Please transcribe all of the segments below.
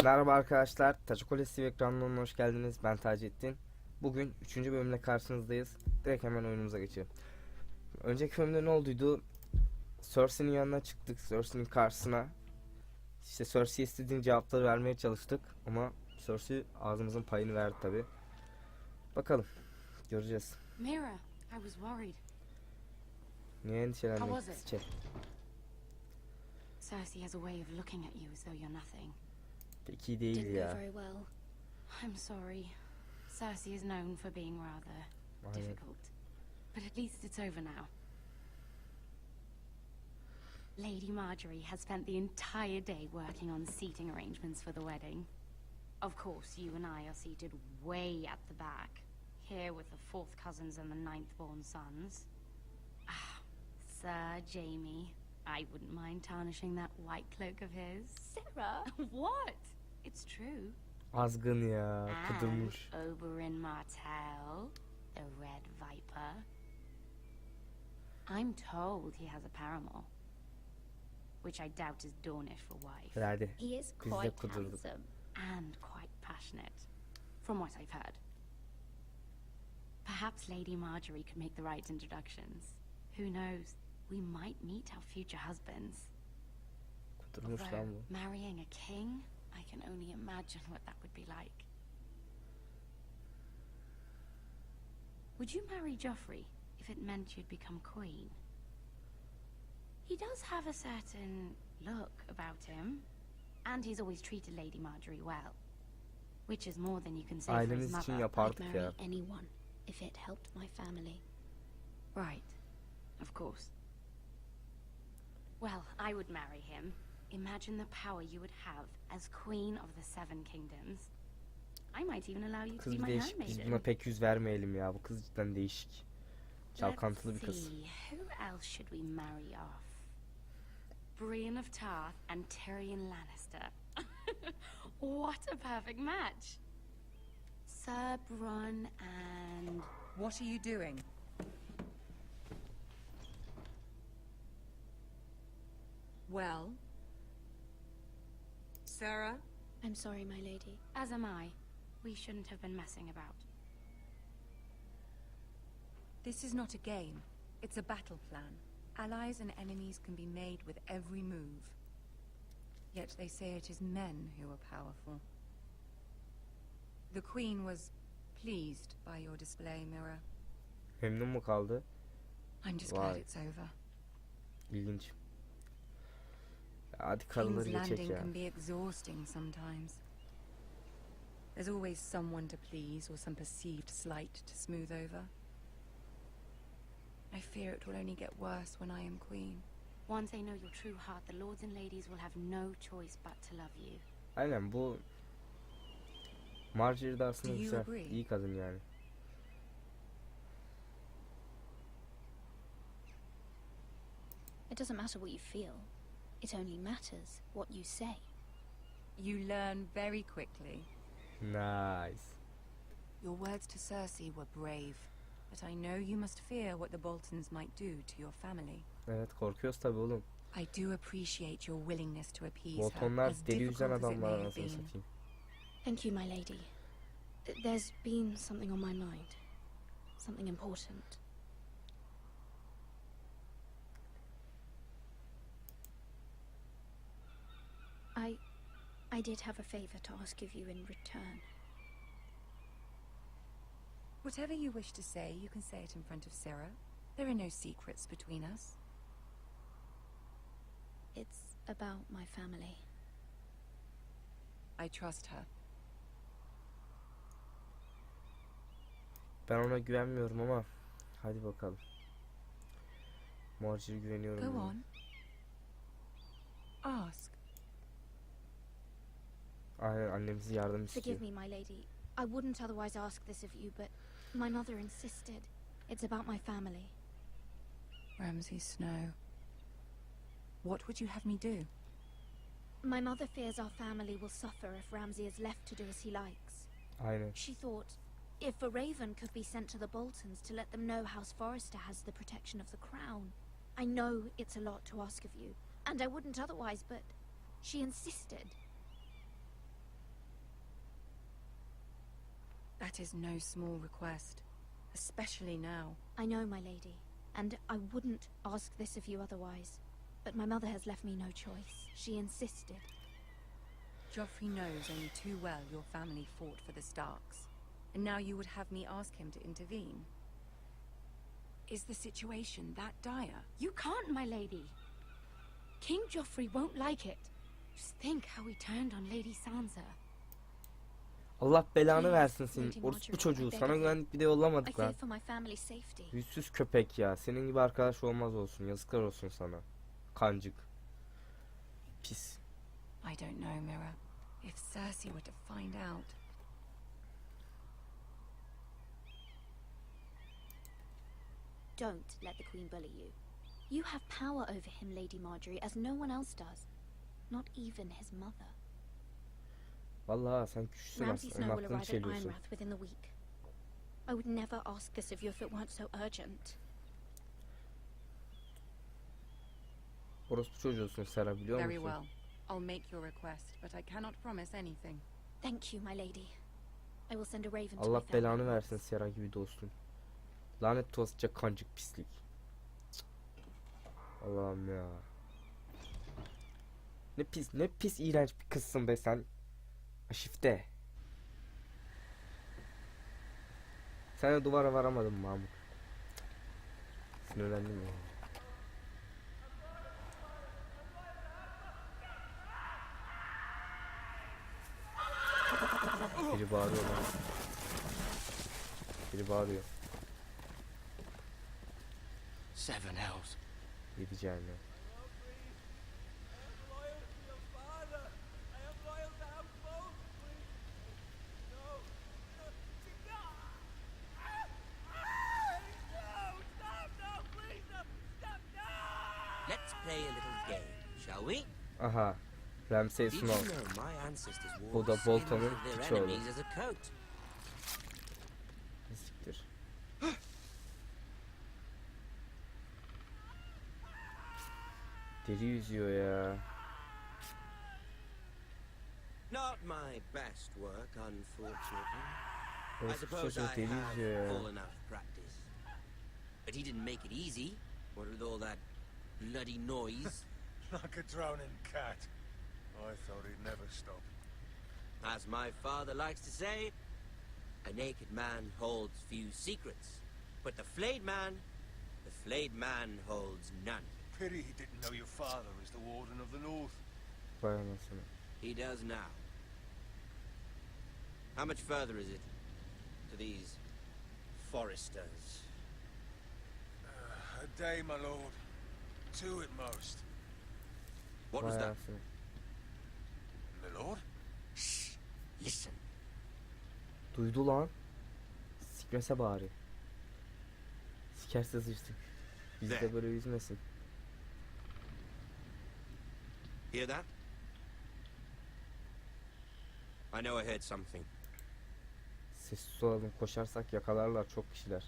Merhaba arkadaşlar, Taçokolesi TV ekranlarına hoş geldiniz. Ben Taceddin. Bugün 3. bölümle karşınızdayız. Direkt hemen oyunumuza geçelim. Önceki bölümde ne olduydu? Cersei'nin yanına çıktık, Cersei'nin karşısına. İşte Cersei'ye istediğin cevapları vermeye çalıştık. Ama Cersei ağzımızın payını verdi tabi. Bakalım, göreceğiz. Mira, I was worried. Niye endişelenmek isteyecek? Cersei has a way of looking at you as though you're nothing. Pek iyi değil ya. I'm sorry. Cersei is known for being rather difficult. But at least it's over now. Lady Marjorie has spent the entire day working on seating arrangements for the wedding. Of course, you and I are seated way at the back, here with the 4th cousins and the 9th born sons. Ah, Sir Jaime. I wouldn't mind tarnishing that white cloak of his. Sarah? What? It's true. Azgın ya, kudurmuş. And Oberyn Martell, the Red Viper. I'm told he has a paramour, which I doubt is Dornish for wife. Hadi. He is Biz de quite kudurduk. handsome. And quite passionate, from what I've heard. Perhaps Lady Marjorie could make the right introductions. Who knows? We might meet our future husbands. Kudurmuş lan Although bu. marrying a king, I can only imagine what that would be like. Would you marry Joffrey if it meant you'd become queen? He does have a certain look about him, and he's always treated Lady Marjorie well, which is more than you can say for his Ailemiz için mother. I'd yapardık marry ya. anyone if it helped my family. Right, of course. Well, I would marry him. Imagine the power you would have as Queen of the Seven Kingdoms. I might even allow you to Kız be bir my değişik. Biz handmaiden. buna pek yüz vermeyelim ya. Bu kız cidden değişik. Çalkantılı bir Let's kız. see, who else should we marry off? Brienne of Tarth and Tyrion Lannister. What a perfect match. Sir Bronn and... What are you doing? Well? Sarah? I'm sorry, my lady. As am I. We shouldn't have been messing about. This is not a game. It's a battle plan. Allies and enemies can be made with every move. Yet they say it is men who are powerful. The Queen was pleased by your display, Mira. Memnun mu kaldı? I'm just Vay. glad it's over. İlginç. Ya hadi King's karıları geçecek Landing ya. can be exhausting sometimes. There's always someone to please or some perceived slight to smooth over. I fear it will only get worse when I am queen. Once they know your true heart, the lords and ladies will have no choice but to love you. Aynen bu Marjorie de aslında Do you güzel. agree? İyi kadın yani. It doesn't matter what you feel. It only matters what you say. You learn very quickly. Nice. Your words to Cersei were brave, but I know you must fear what the Boltons might do to your family. Evet, korkuyoruz tabi oğlum. I do appreciate your willingness to appease her, Boltonlar as deli yüzen difficult as it may adamlar have anasını been. satayım. Thank you, my lady. There's been something on my mind. Something important. I did have a favor to ask of you in return. Whatever you wish to say, you can say it in front of Sarah. There are no secrets between us. It's about my family. I trust her. Ben ona güvenmiyorum ama hadi bakalım. Marjorie güveniyorum. Go ben. on. Ask. Aynen, annemizi yardım istiyor. Forgive me, my lady. I wouldn't otherwise ask this of you, but my mother insisted. It's about my family. Ramsay Snow. What would you have me do? My mother fears our family will suffer if Ramsay is left to do as he likes. Aynen. She thought, if a raven could be sent to the Boltons to let them know House Forrester has the protection of the crown. I know it's a lot to ask of you, and I wouldn't otherwise, but she insisted. That is no small request, especially now. I know, my lady, and I wouldn't ask this of you otherwise. But my mother has left me no choice. She insisted. Joffrey knows only too well your family fought for the Starks, and now you would have me ask him to intervene. Is the situation that dire? You can't, my lady. King Joffrey won't like it. Just think how he turned on Lady Sansa. Allah belanı versin senin orospu çocuğu. Sana güvendik bir de I yollamadık fear lan. for my family's safety. Yüzsüz köpek ya. Senin gibi arkadaş olmaz olsun. Yazıklar olsun sana. Kancık. Pis. I don't know, Mira. If Cersei were to find out... Don't let the Queen bully you. You have power over him, Lady Marjorie, as no one else does. Not even his mother. Vallahi sen güçlüsün Ramsay aslında. Snow Onun will aklını arrive at çeliyorsun. Ironrath within the week. I would never ask this of you if it weren't so urgent. Orospu çocuğusun Sera, biliyor Very musun? well. I'll make your request, but I cannot promise anything. Thank you, my lady. I will send a raven to my Allah family. belanı versin Sera gibi dostum. Lanet tosça kancık pislik. Cık. Allah'ım ya. Ne pis iğrenç bir kızsın be sen. Aşifte. Sen de duvara varamadın Mahmut. Sinirlendim ya. Biri bağırıyor lan. Biri bağırıyor. Seven hells. Yedi cehennem. Let's play a little game, shall we? Aha. Ramsay Did you Snow. know my ancestors Bu wore da the skins Bolton'un of their piçi oğlu. enemies as a coat? Siktir. Deli yüzüyor ya. Not my best work, unfortunately. I Orospu suppose çocuğu I deli have yüzüyor ya. full enough practice. But he didn't make it easy. What with all that bloody noise? Like a drowning cat. I thought he'd never stop. As my father likes to say, a naked man holds few secrets. But the flayed man holds none. Pity he didn't know your father is the Warden of the North. Vay anasını. He does now. How much further is it to these foresters? A day, my lord. Two at most. What Vay was that? anasını. My lord? Shh! Listen. Duydu lan. Sikmese bari. Sikerse sıçtık. Bizi de Ne? böyle üzmesin. Hear that? I know I heard something. Sessiz olalım, koşarsak yakalarlar çok kişiler.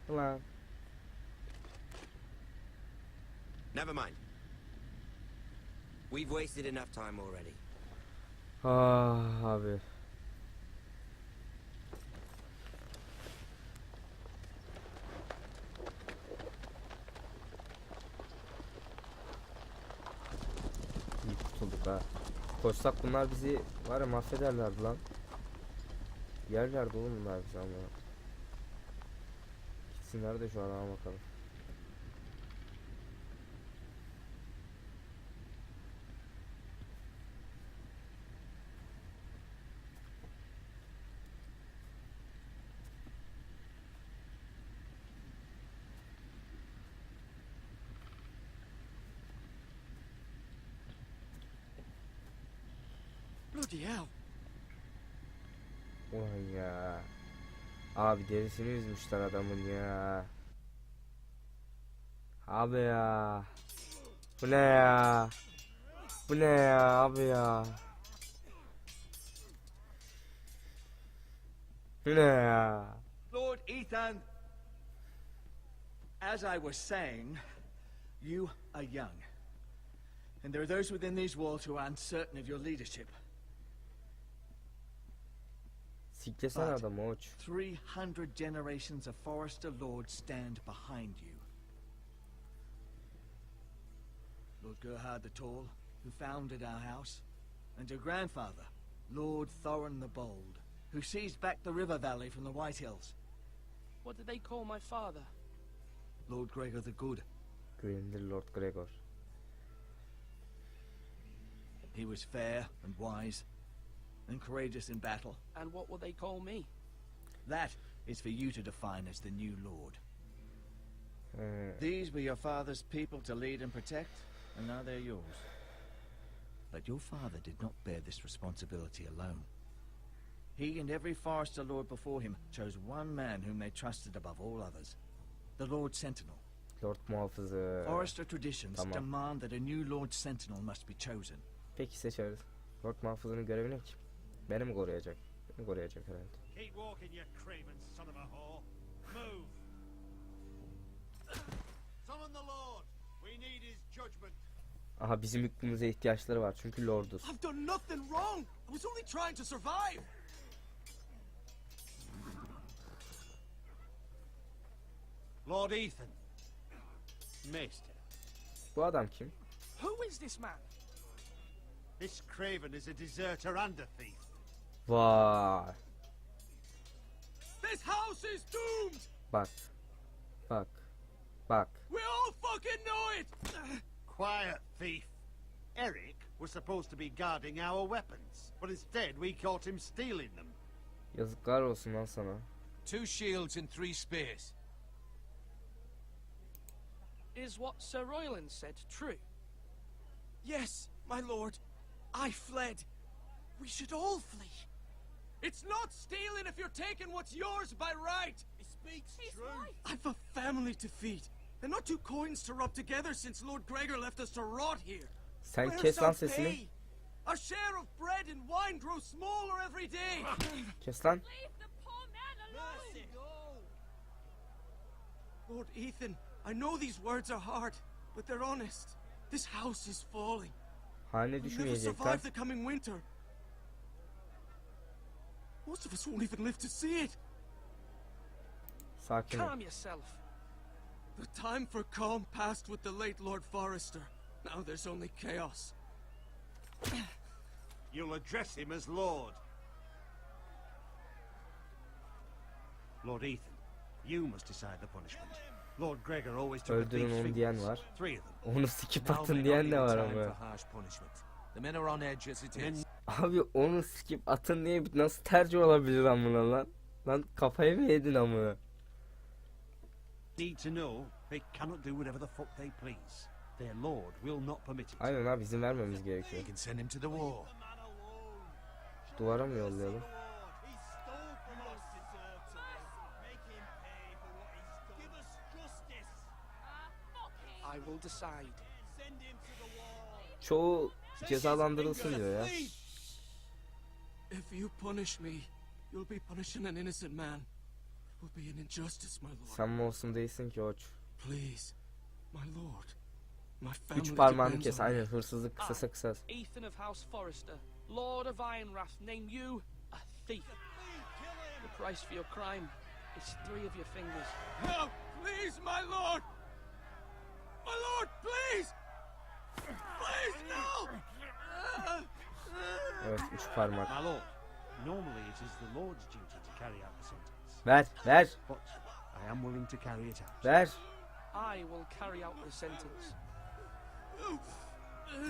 Ulan. Never mind. We've wasted enough time already. Ah abi. İyi kurtulduk ha. Koşsak bunlar bizi var ya mahvederlerdi lan. Yerlerdi oğlum bunlar bizi ama. Gitsinler de şu an bakalım. Bloody hell! Ulan ya. Abi derisini üzmüşler adamın ya. Abi ya. Bu ne ya? Bu ne ya abi ya? Bu ne ya? Lord Ethan, as I was saying, you are young. And there are those within these walls who are uncertain of your leadership. Siklesene But adamı Oç. 300 generations of Forester lords stand behind you. Lord Gerhard the Tall, who founded our house, and your grandfather, Lord Thorin the Bold, who seized back the river valley from the White Hills. What did they call my father? Lord Gregor the Good. Güvenilir Lord Gregor. He was fair and wise, and courageous in battle. And what will they call me? That is for you to define as the new lord. Ee, These were your father's people to lead and protect, and now they're yours. But your father did not bear this responsibility alone. He and every Forester lord before him chose one man whom they trusted above all others, the Lord Sentinel. Lord Muhafızı. Forester traditions Tamam. demand that a new Lord Sentinel must be chosen. Peki seçeriz. Lord Muhafızı'nın görevi ne ki? Beni mi koruyacak? Beni koruyacak herhalde. Keep walking, you craven son of a whore. Move. Summon the Lord. We need his judgment. Aha bizim hükmümüze ihtiyaçları var çünkü Lorduz. I've done nothing wrong. I was only trying to survive. Lord Ethan. Maester. Bu adam kim? Who is this man? This craven is a deserter and a thief. Vay. This house is doomed. Bak. Bak. Bak. We all fucking know it. Quiet, thief. Eric was supposed to be guarding our weapons, but instead we caught him stealing them. Yazıklar olsun lan sana. 2 shields and 3 spears. Is what Sir Royland said true? Yes, my lord. I fled. We should all flee. It's not stealing if you're taking what's yours by right. He speaks true. I've a family to feed, and not 2 coins to rub together since Lord Gregor left us to rot here. Sen Where's kes lan our sesini. pay? Our share of bread and wine grows smaller every day. Kes lan. Lord Ethan, I know these words are hard, but they're honest. This house is falling. Hane We'll never düşmeyecek lan. survive the coming winter. Most of us won't even live to see it. Sakin ol. Calm yourself. The time for calm passed with the late Lord Forester. Now there's only chaos. You'll address him as Lord. Lord Ethan, you must decide the punishment. Lord Gregor always took a Öldürün thief's onu diyen fingers. var. 3 of them. Onu sikip Now atın may diyen not de be the var time for ama. harsh punishment. The men are on edge as it is. Abi onu sikip atın diye nasıl tercih olabilir amına lan? Lan kafayı mı yedin amına? Need to know they cannot do whatever the fuck they please. Their lord will not permit it. Aynen abi izin vermemiz gerekiyor. You can send him to the war. Duvara mı yollayalım? I will decide. Çoğu cezalandırılsın diyor ya. If you punish me, you'll be punishing an innocent man. It will be an injustice, my lord. Sen mi olsun değilsin ki Oç. Please, my lord. My family 3 parmağını depends kes on aynen it. hırsızlık kısasa kısas. Ethan of House Forester, Lord of Ironrath, name you a thief. The price for your crime is 3 of your fingers. No, please, my lord. My lord, please. Please, no. Evet 3 parmak. My lord, normally it is the lord's duty to carry out the sentence, Ver ver but I am willing to carry it out. ver. I will carry out the sentence.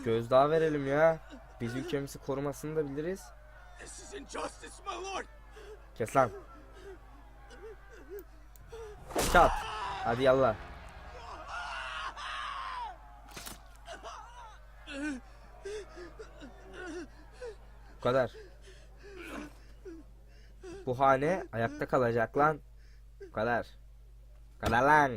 Gözdağı verelim ya. Biz ülkemizi korumasını da biliriz. This is injustice, my lord. Kes lan. Çat. Hadi yallah. Bu kadar. Bu hane ayakta kalacak lan. Bu kadar. Bu kadar lan.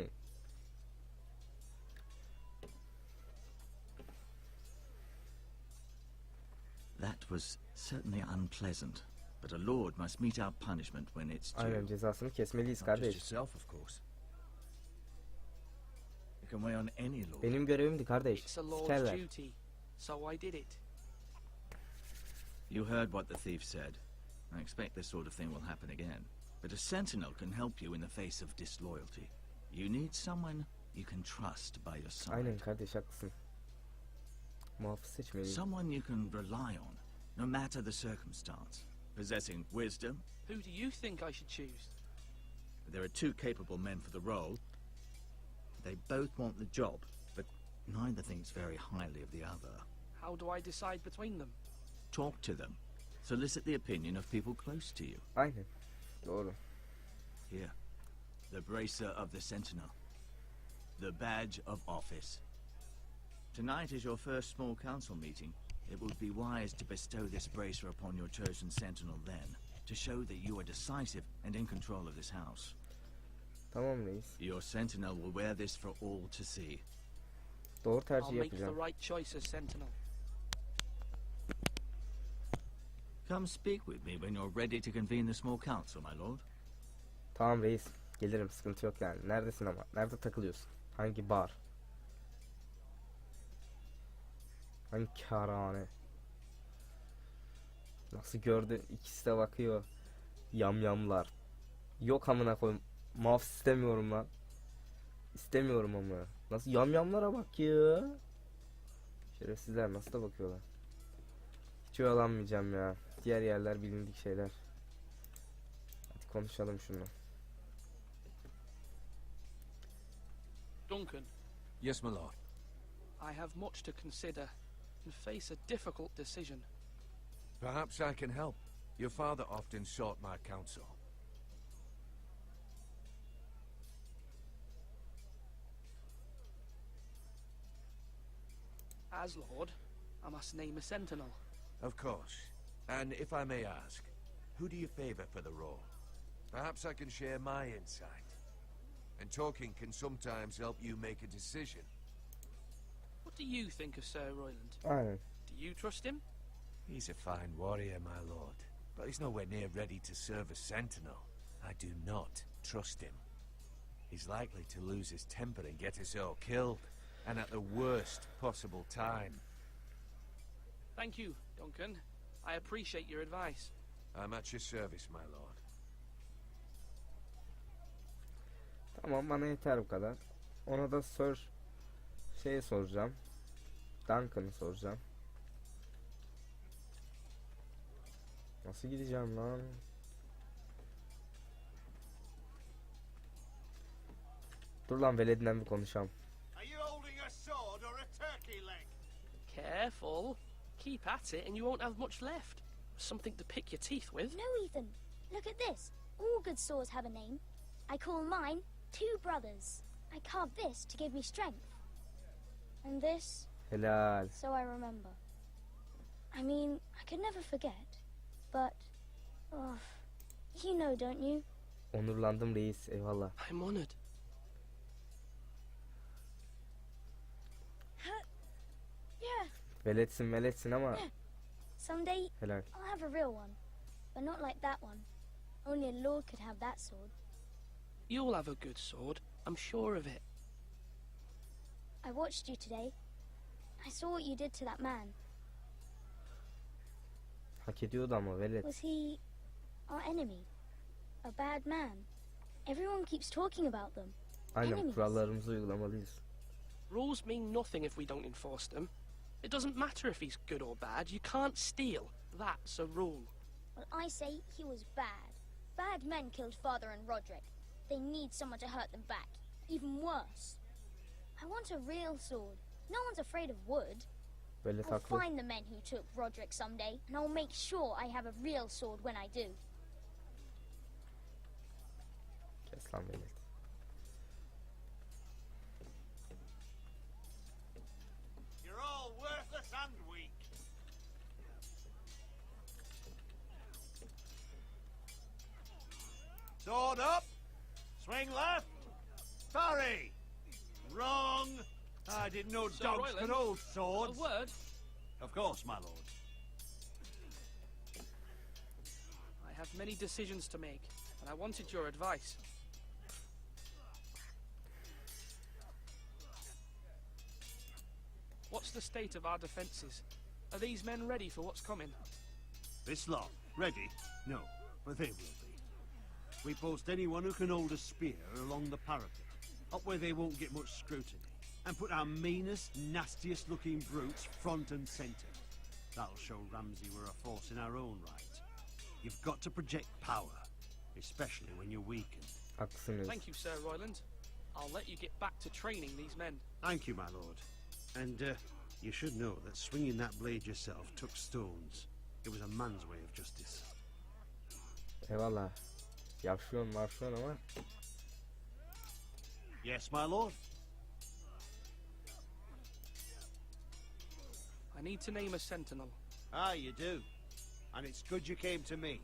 That was certainly unpleasant, but a lord must meet our punishment when it's due. Aynen cezasını kesmeliyiz Not just kardeş. yourself, of course. You can weigh on any lord. Benim görevimdi kardeş. It's a lord's Sikerler. duty, so I did it. You heard what the thief said. I expect this sort of thing will happen again. But a sentinel can help you in the face of disloyalty. You need someone you can trust by your side. Aynen kardeş, haklısın. Muhafız seçmeliyim. Someone you can rely on, no matter the circumstance. Possessing wisdom. Who do you think I should choose? There are two capable men for the role. They both want the job, but neither thinks very highly of the other. How do I decide between them? Talk to them. Solicit the opinion of people close to you. Aynen. Doğru. Here, the bracer of the sentinel. The badge of office. Tonight is your first small council meeting. It would be wise to bestow this bracer upon your chosen sentinel then, to show that you are decisive and in control of this house. Tamam reis. Your sentinel will wear this for all to see. Doğru I'll tercih make the yapacağım. right choice as Sentinel. Come speak with me when you're ready to convene the small council, my lord. Tamam reis. Gelirim, sıkıntı yok yani. Neredesin ama? Nerede takılıyorsun? Hangi bar? Hangi kârhane? Nasıl gördü? İkisi de bakıyor. Yamyamlar. Yok amına koyayım. Muhafız istemiyorum lan. İstemiyorum ama. Nasıl yamyamlara bak ya. Şerefsizler nasıl da bakıyorlar. Hiç oyalanmayacağım ya. Diğer yerler bilindik şeyler. Hadi konuşalım şunu. Duncan, Yes, my lord. I have much to consider and face a difficult decision. Perhaps I can help. Your father often sought my counsel. As Lord, I must name a sentinel. Of course. And if I may ask, who do you favor for the role? Perhaps I can share my insight. And talking can sometimes help you make a decision. What do you think of Sir Royland? Aynen. Do you trust him? He's a fine warrior, my lord. But he's nowhere near ready to serve as sentinel. I do not trust him. He's likely to lose his temper and get us all killed. And at the worst possible time. Thank you, Duncan. I appreciate your advice. I'm at your service, my lord. Tamam, bana yeter bu kadar. Ona da şeyi soracağım. Duncan'ı soracağım. Nasıl gideceğim lan? Dur lan, veledinden bir konuşalım. Are you holding a sword or a turkey leg? Careful. Keep at it and you won't have much left. Something to pick your teeth with. No, Ethan. Look at this. All good swords have a name. I call mine Two Brothers. I carved this to give me strength. And this, Helal. so I remember. I mean, I could never forget. But, oh, you know, don't you? Onurlandım reis, eyvallah. I'm honored. Yeah, Veletsin ama someday helal. I'll have a real one. But not like that one. Only a lord could have that sword. You'll have a good sword. I'm sure of it. I watched you today. I saw what you did to that man. Hak ediyordu ama velet. Was he our enemy? A bad man? Everyone keeps talking about them. Aynen, Enemies. kurallarımızı uygulamalıyız. Rules mean nothing if we don't enforce them. It doesn't matter if he's good or bad. You can't steal. That's a rule. Well, I say he was bad. Bad men killed Father and Roderick. They need someone to hurt them back. Even worse. I want a real sword. No one's afraid of wood. Velet I'll haklı. find the men who took Roderick someday, and I'll make sure I have a real sword when I do. Kes lan velet. You're all worthless and weak. Sword up. Swing left. Parry. Wrong. I didn't know Sir dogs Royland, could hold A swords. word. Of course, my lord. I have many decisions to make, and I wanted your advice. What's the state of our defences? Are these men ready for what's coming? This lot, Ready? No, but they will be. We post anyone who can hold a spear along the parapet, up where they won't get much scrutiny, and put our meanest, nastiest looking brutes front and centre. That'll show Ramsay we're a force in our own right. You've got to project power, especially when you're weakened. Haklısınız. Thank you, Sir Royland. I'll let you get back to training these men. Thank you, my lord. And you should know that swinging that blade yourself took stones. It was a man's way of justice. Eyvallah. Yapşıyorsun ama. Yes, my lord. I need to name a sentinel. Ah, you do. And it's good you came to me.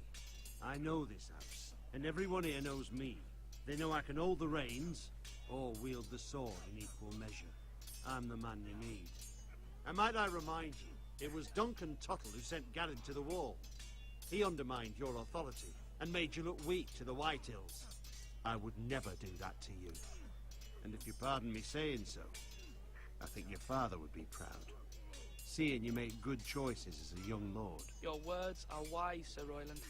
I know this house, and everyone here knows me. They know I can hold the reins, or wield the sword in equal measure. I'm the man you need. And might I remind you, it was Duncan Tuttle who sent Garrett to the wall. He undermined your authority, and made you look weak to the White Hills. I would never do that to you. And if you pardon me saying so, I think your father would be proud, seeing you make good choices as a young lord. Your words are wise, Sir Royland.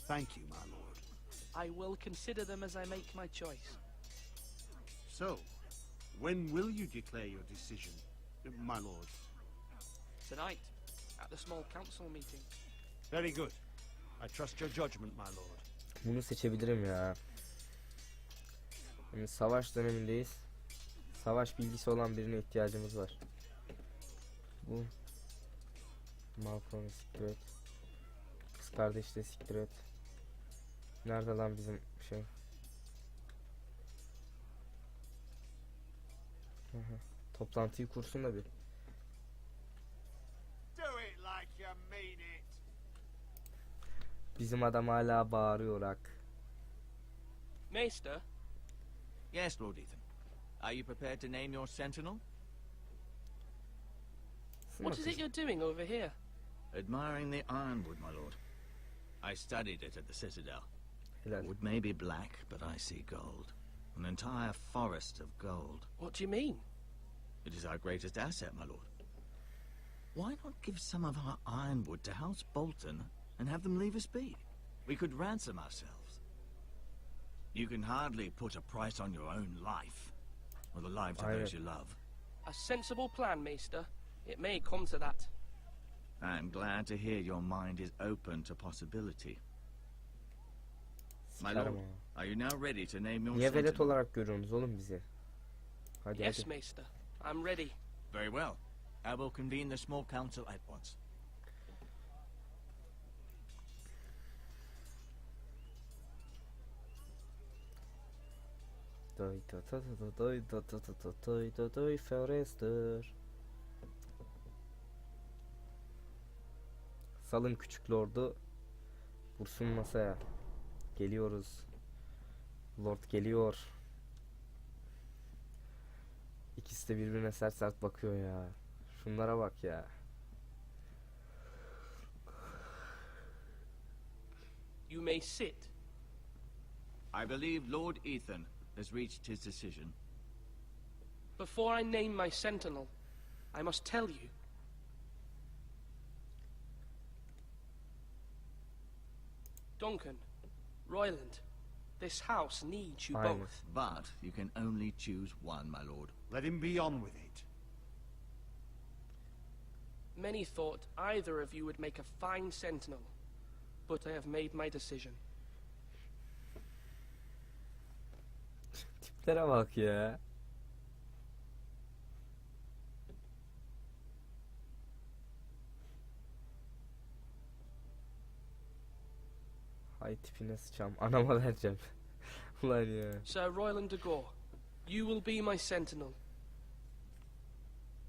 Thank you, my lord. I will consider them as I make my choice. So, when will you declare your decision, my lord? Tonight, at the small council meeting. Very good. I trust your judgment, my lord. Bunu seçebilirim ya. Şimdi savaş dönemindeyiz. Savaş bilgisi olan birine ihtiyacımız var. Bu Malcolm'u siktir et. Kız kardeşi de siktir et. Nerede lan bizim şey? Toplantıyı kursun da bir. Do it like you mean it. Bizim adam hala bağırıyor. Maester, Yes, Lord Ethan. Are you prepared to name your sentinel? what is it you're doing over here? Admiring the ironwood, my lord. I studied it at the Citadel. Helal. Wood may be black, but I see gold. An entire forest of gold. What do you mean? It is our greatest asset, my lord. Why not give some of our ironwood to House Bolton and have them leave us be? We could ransom ourselves. You can hardly put a price on your own life, or the lives of those you love. A sensible plan, Maester. It may come to that. I'm glad to hear your mind is open to possibility. My lord, are you now ready to name your Niye velet sentinel? olarak görüyorsunuz oğlum bizi? Hadi Yes, hadi. Maester. I'm ready. Very well. I will convene the small council at once. Doy Forrester. Salın küçük lordu. Vursun masaya. Geliyoruz. Lord geliyor. İkisi de birbirine sert sert bakıyor ya. Şunlara bak ya. You may sit. I believe Lord Ethan has reached his decision. Before I name my sentinel, I must tell you. Duncan, Royland, this house needs you Aynen. both. But you can only choose one, my lord. Let him be on with it. Many thought either of you would make a fine sentinel, but I have made my decision. Tiplere bak ya. Hay tipine sıçam. Anama vereceğim. Ulan ya. Sir Royland de Gore, you will be my sentinel.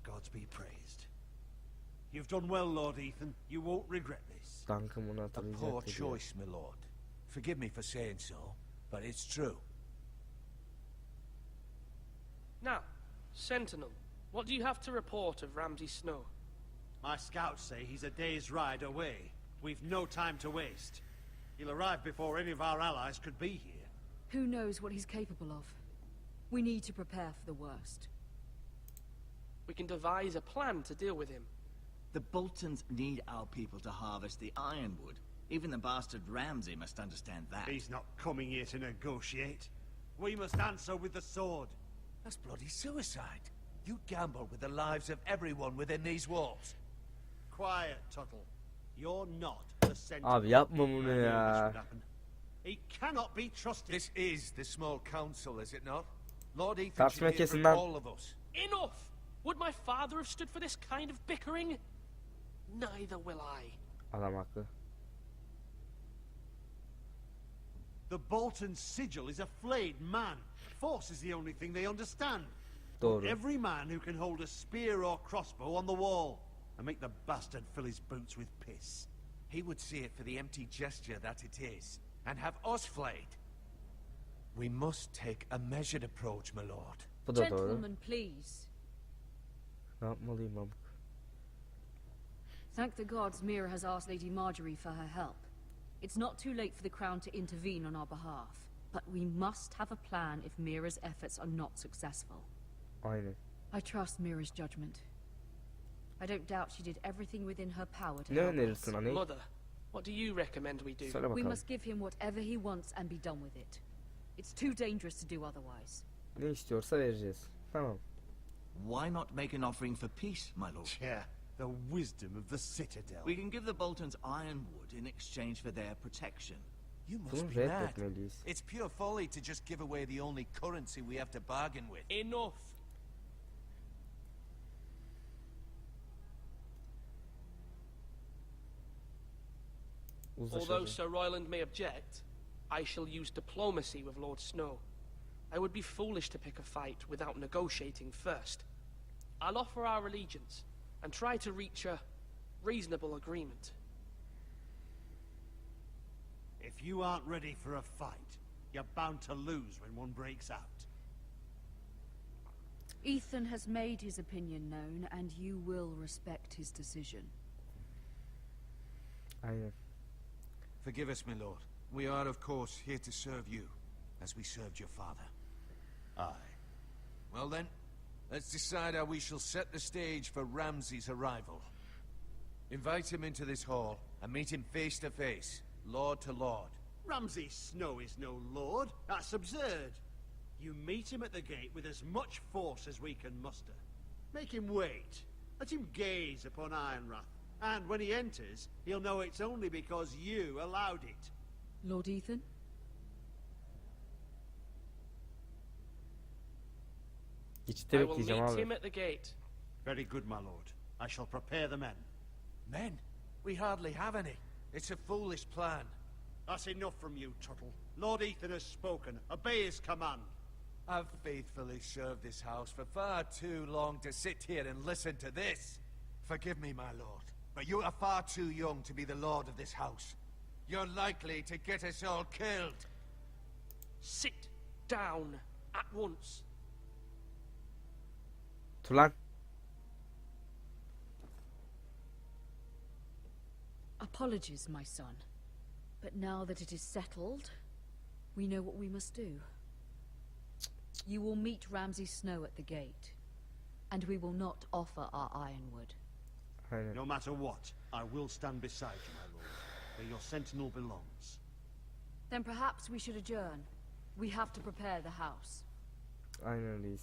Gods be praised. You've done well, Lord Ethan. You won't regret this. Duncan bunu A hatırlayacak poor dedi. choice, my lord. Forgive me for saying so, but it's true. Now, sentinel, what do you have to report of Ramsay Snow? My scouts say he's a day's ride away. We've no time to waste. He'll arrive before any of our allies could be here. Who knows what he's capable of? We need to prepare for the worst. We can devise a plan to deal with him. The Boltons need our people to harvest the ironwood. Even the bastard Ramsay must understand that. He's not coming here to negotiate. We must answer with the sword. That's bloody suicide. You gamble with the lives of everyone within these walls. Quiet, Tuttle. You're not the sentinel. Abi yapma bunu I knew this ya. would happen. He cannot be trusted. This is the small council, is it not? Lord Ethan Tartışma should hear kesin from lan. all of us. Enough! Would my father have stood for this kind of bickering? Neither will I. Adam haklı. The Bolton sigil is a flayed man. Force is the only thing they understand. Doğru. Every man who can hold a spear or crossbow on the wall and make the bastard fill his boots with piss. He would see it for the empty gesture that it is, and have us flayed. We must take a measured approach, my lord. Bu da doğru. Gentlemen, please. Ne yapmalıyım amk? Thank the gods Mira has asked Lady Marjorie for her help. It's not too late for the Crown to intervene on our behalf. But we must have a plan if Mira's efforts are not successful. Aynen. I trust Mira's judgment. I don't doubt she did everything within her power to Ne help us. önerirsin anne? Mother, what do you recommend we do? Söyle We bakalım. must give him whatever he wants and be done with it. It's too dangerous to do otherwise. Ne istiyorsa vereceğiz. Tamam. Why not make an offering for peace, my lord? Yeah, the wisdom of the Citadel. We can give the Boltons ironwood in exchange for their protection. You must Bunu be mad. reddetmeliyiz. It's pure folly to just give away the only currency we have to bargain with. Enough! Although Uzlaşacağız. Sir Royland may object, I shall use diplomacy with Lord Snow. I would be foolish to pick a fight without negotiating first. I'll offer our allegiance and try to reach a reasonable agreement. If you aren't ready for a fight, you're bound to lose when one breaks out. Ethan has made his opinion known, and you will respect his decision. Aynen. Forgive us, my lord. We are, of course, here to serve you, as we served your father. Aye. Well then, let's decide how we shall set the stage for Ramsay's arrival. Invite him into this hall, and meet him face to face, lord to lord. Ramsay Snow is no lord. That's absurd. You meet him at the gate with as much force as we can muster. Make him wait. Let him gaze upon Ironrath. And when he enters, he'll know it's only because you allowed it. Lord Ethan? Geçitte I will bekleyeceğim meet abi. him at the gate. Very good, my lord. I shall prepare the men. Men? We hardly have any. It's a foolish plan. That's enough from you, Tuttle. Lord Ethan has spoken. Obey his command. I've faithfully served this house for far too long to sit here and listen to this. Forgive me, my lord, but you are far too young to be the lord of this house. You're likely to get us all killed. Sit down at once. Dur lan. Apologies, my son. But now that it is settled, we know what we must do. You will meet Ramsay Snow at the gate, and we will not offer our ironwood. Aynen. No matter what, I will stand beside you, my lord, where your sentinel belongs. Then perhaps we should adjourn. We have to prepare the house. Aynen öyleyiz.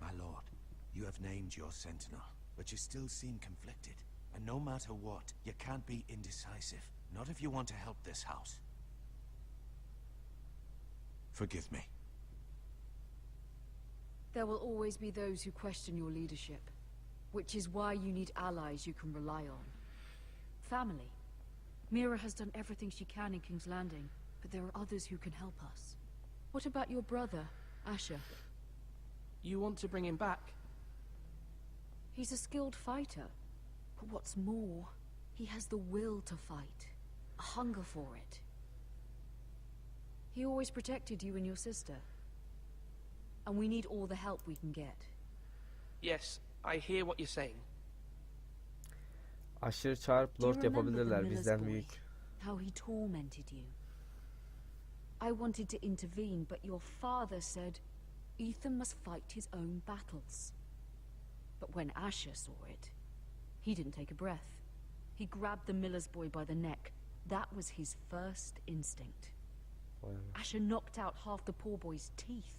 My lord, you have named your sentinel, but you still seem conflicted. And no matter what, you can't be indecisive. Not if you want to help this house. Forgive me. There will always be those who question your leadership, which is why you need allies you can rely on. Family. Mira has done everything she can in King's Landing, but there are others who can help us. What about your brother, Asher? You want to bring him back? He's a skilled fighter. But what's more, he has the will to fight. A hunger for it. He always protected you and your sister. And we need all the help we can get. Yes, I hear what you're saying. Aşırı çağırıp Do you lord remember the yapabilirler miller's bizden boy? büyük. How he tormented you. I wanted to intervene, but your father said Ethan must fight his own battles. But when Asher saw it, he didn't take a breath. He grabbed the miller's boy by the neck. That was his first instinct. Asher knocked out half the poor boy's teeth.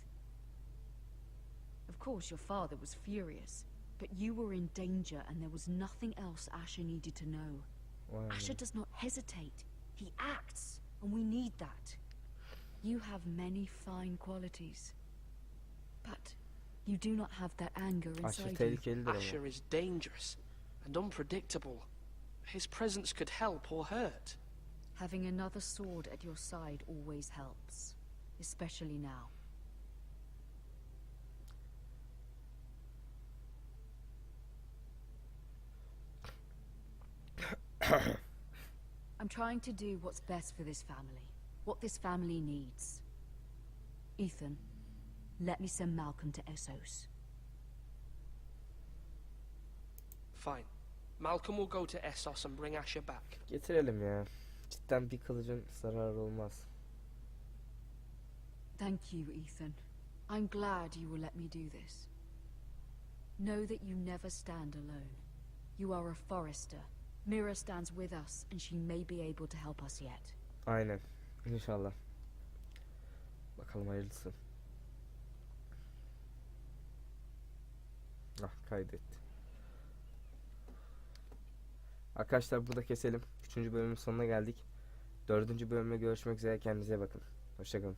Of course, your father was furious, but you were in danger and there was nothing else Asher needed to know. Asher does not hesitate. He acts, and we need that. You have many fine qualities, but you do not have that anger inside you. Asher is dangerous and unpredictable. His presence could help or hurt. Having another sword at your side always helps, especially now. I'm trying to do what's best for this family, what this family needs. Ethan, let me send Malcolm to Essos. Fine. Malcolm will go to Essos and bring Asher back. Getirelim ya. Cidden bir kılıcın zararı olmaz. Thank you, Ethan. I'm glad you will let me do this. Know that you never stand alone. You are a forester. Mira stands with us, and she may be able to help us yet. Aynen. İnşallah. Bakalım hayırlısı. Kaydetti. Arkadaşlar burada keselim. 3. bölümün sonuna geldik. 4. bölümde görüşmek üzere. Kendinize bakın. Hoşçakalın.